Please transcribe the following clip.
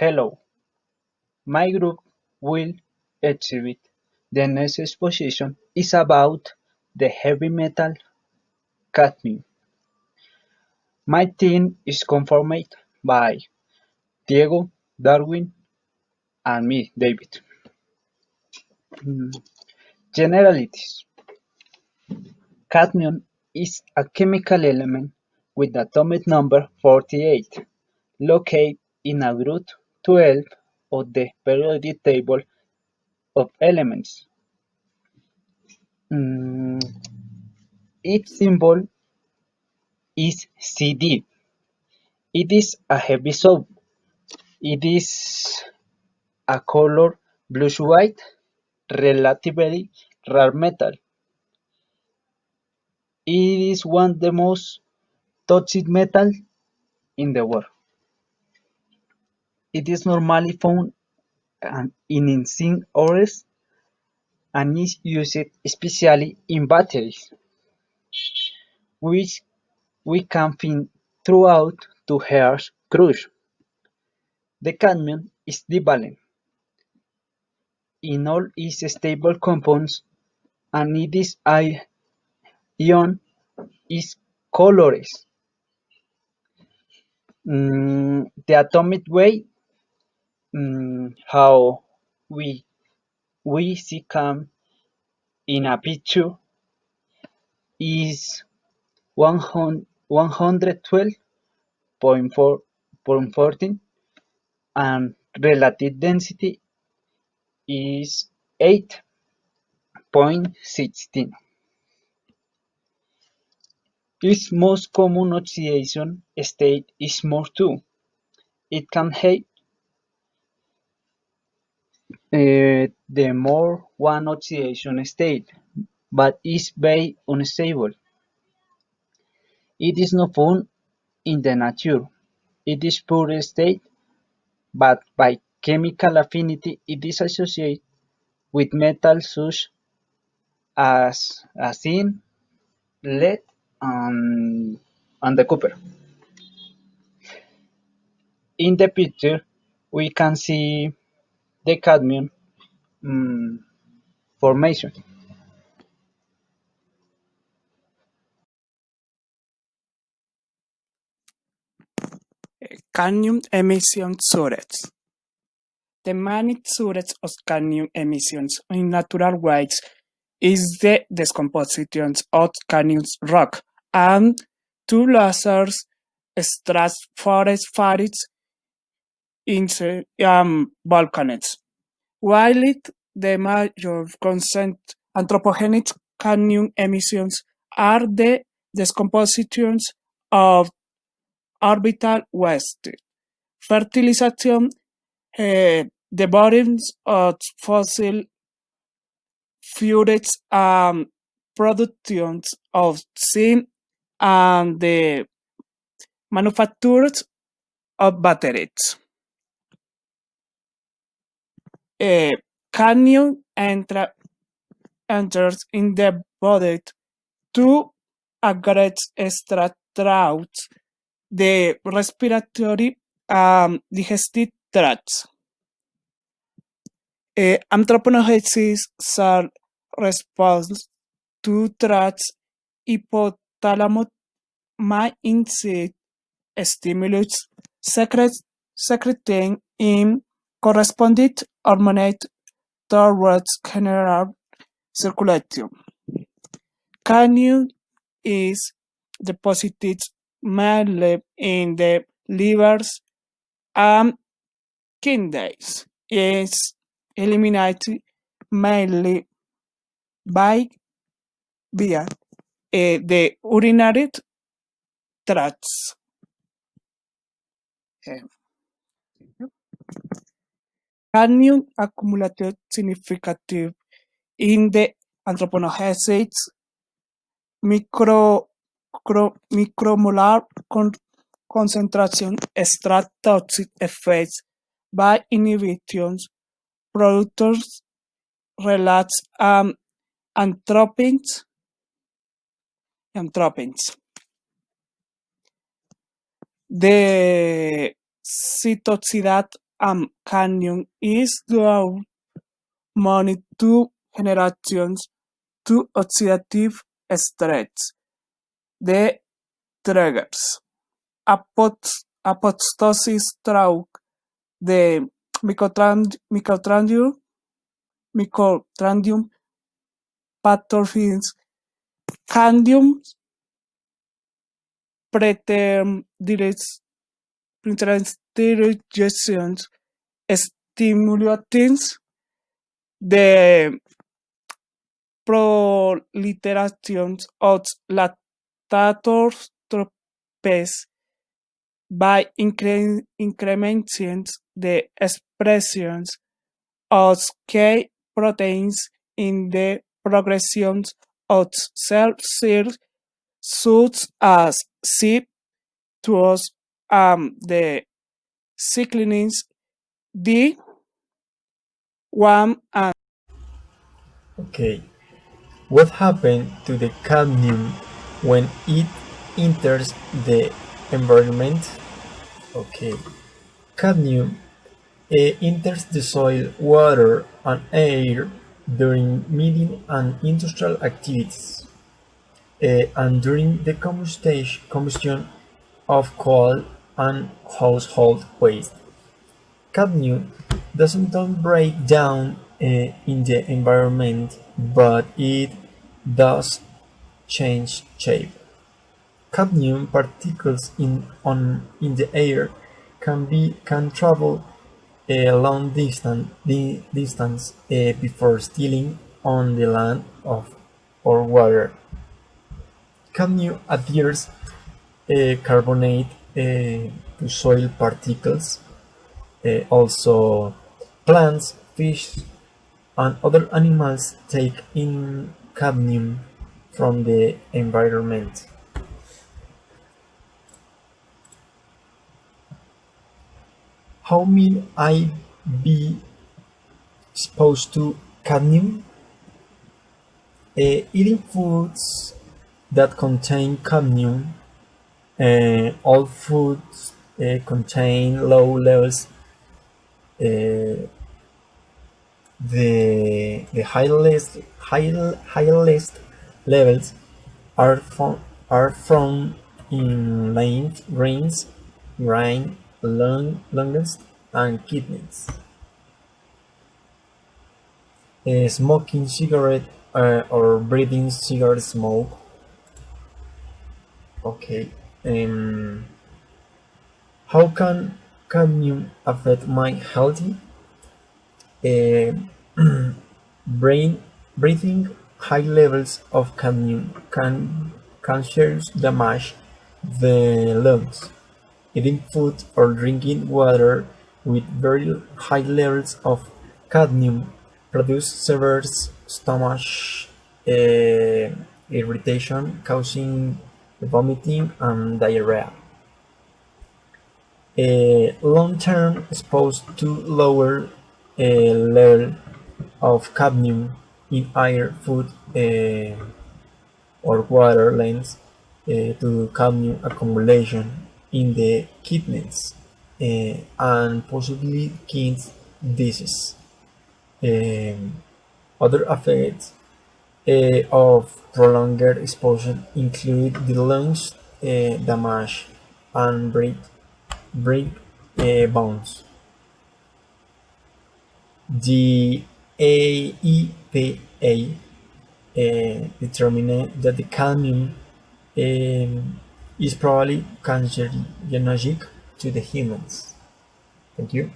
Hello, my group will exhibit. The next exposition is about the heavy metal cadmio. My team is conformed by Diego, Darwin, and me, David. Mm, Generalities. Cadmium is a chemical element with atomic number 48, located in a group 12 of the periodic table of elements. Mm, Its symbol is Cd. It is a heavy soap. It is a color bluish-white, relatively rare metal. It is one of the most toxic metals in the world. It is normally found in zinc ores and is used especially in batteries, which we can find throughout the Earth's crust. The cadmium is divalent in all its stable compounds, and its ion is colorless. The atomic weight, how we we see come in a picture, is 112.14, and relative density is 8.16. Its most common oxidation state is more 2. It can have the more one oxidation state, but is very unstable. It is not found in the nature. It is pure state, but by chemical affinity it is associated with metals such as zinc, lead, and the copper. In the picture, we can see the cadmium formation. Cadmium emission sources. The main source of cadmium emissions in natural ways is the decomposition of cadmium rock and two lasers extract forest fires in volcanoes. While the major anthropogenic cadmium emissions are the decompositions of orbital waste, fertilization, the bodies of fossil fuels, productions of zinc, and the manufactures of batteries. Cadmium enters in the body to aggress extract routes, the respiratory and digestive tracts. Anthropogenesis are response to tracts hypothalamus might incite stimulus secreting in corresponding hormone towards general circulation. Cadmium is deposited mainly in the livers and kidneys. Is eliminated mainly by via the urinary tracts. Cadmium accumulated significantly in the anthropogenesis micromolar concentration extract toxic effects by inhibitions, producers, relax, anthropins. The cytoxidad cadmium is low money to generations to oxidative stress. The triggers apoptosis through the microtrandium pathogens, cadmium preterdirections stimulates the proliferation of lactators tropes by incrementing the expressions of key proteins in the progression of cell cells such as C2 the cyclins D1 and Okay, what happened to the cadmium when it enters the environment? Okay, cadmium enters the soil, water, and air during mining and industrial activities, and during the combustion of coal and household waste. Cadmium doesn't break down in the environment, but it does change shape. Cadmium particles in the air can travel a long distance before settling on the land or water. Cadmium adheres carbonate to soil particles. Also, plants, fish, and other animals take in cadmium from the environment. How may I be exposed to cadmium? Eating foods that contain cadmium. All foods contain low levels. The highest levels are found in lymph grains, lungs, and kidneys. Smoking cigarette or breathing cigarette smoke. Okay. How can cadmium affect my health? Uh, brain breathing high levels of cadmium can serious damage the lungs. Eating food or drinking water with very high levels of cadmium produce severe stomach irritation, causing vomiting and diarrhea. Long-term exposure to lower level of cadmium in air, food, or water lends to cadmium accumulation in the kidneys and possibly kidney disease. Um, Other effects of prolonged exposure include the lungs damage and break bones. The AEPA determined that the cadmium is probably carcinogenic to the humans. Thank you.